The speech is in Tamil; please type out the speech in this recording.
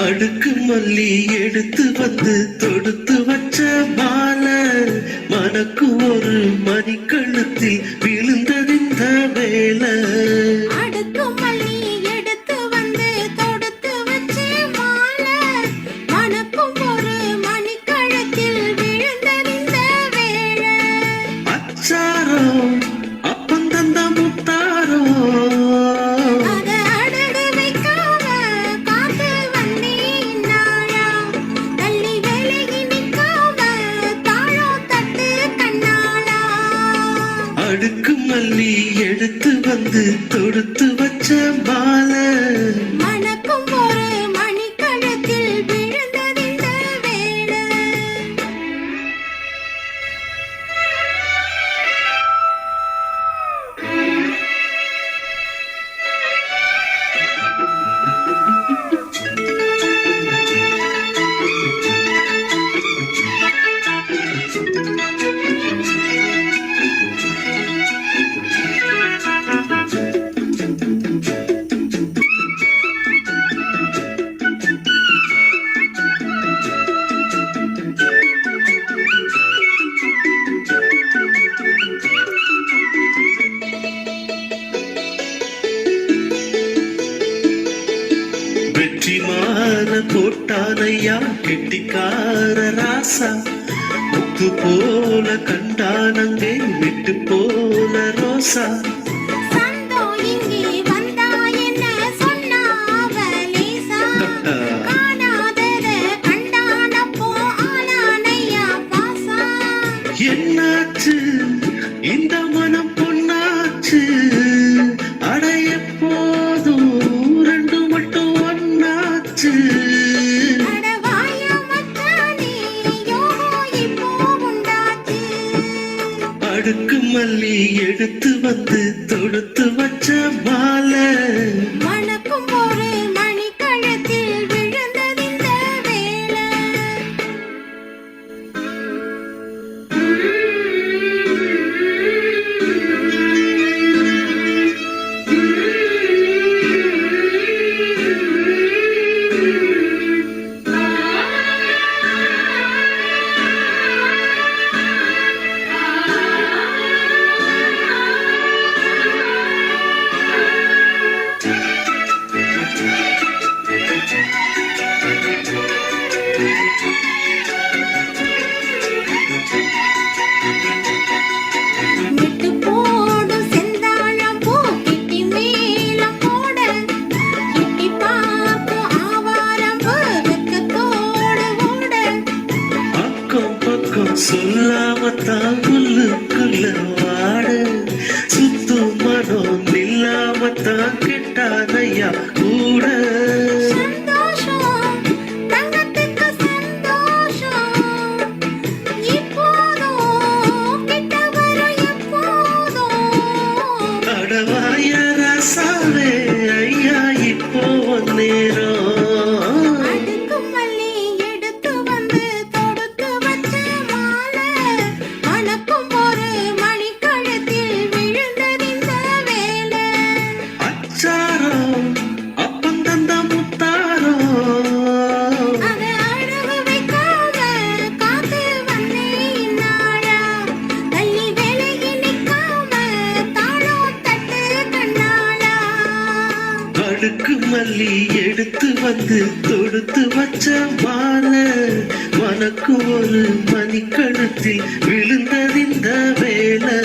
அடுக்கு மல்லி எடுத்து வந்து தொடுத்து வச்ச மாலை மனக்கு ஒரு மணிக்கழுத்தில் விழுந்ததிந்த வேலை. அடுக்கு மல்லி எடுத்து வந்து தொடுத்து வச்ச மாலை மனக்கும் ஒரு மணிக்கழுத்தில் விழுந்ததிந்த வேலை. அச்சாரோ அப்பந்தந்த முத்தாரோ அடுக்கு மல்லி எடுத்து வந்து தொடுத்து வச்ச மாலை மனக்கும் ஒரு மணிக்கழுத்தில் விழுந்ததிந்த வேலை. வெற்றிமான போட்டானையா கெட்டிக்கார ராசா முத்து போல கண்டானங்கே விட்டு போல ரோசா. என்னாச்சு இந்த மனம் பொன்னாச்சு அடைய போதும் ரெண்டு மட்டும் ஒன்னாச்சு. அடுக்கு மல்லி எடுத்து வந்து தொடுத்து வச்ச மாலை மனக்கும் ஒரு மணிக்கழுத்தில் விழுந்ததிந்த வேலை. சொல்லாமத்தான் உள்ளுக்குள்ள வாட சுத்து மனம் இல்லாமத்தான் கெட்டானையா கூட. அடவாய ரசாவே ஐயா இப்போ நேரம் அடுக்கு மல்லி எடுத்து வந்து தொடுத்து வச்ச மாலை மனக்கு ஒரு மணிக்கழுத்தில் விழுந்ததிந்த வேலை.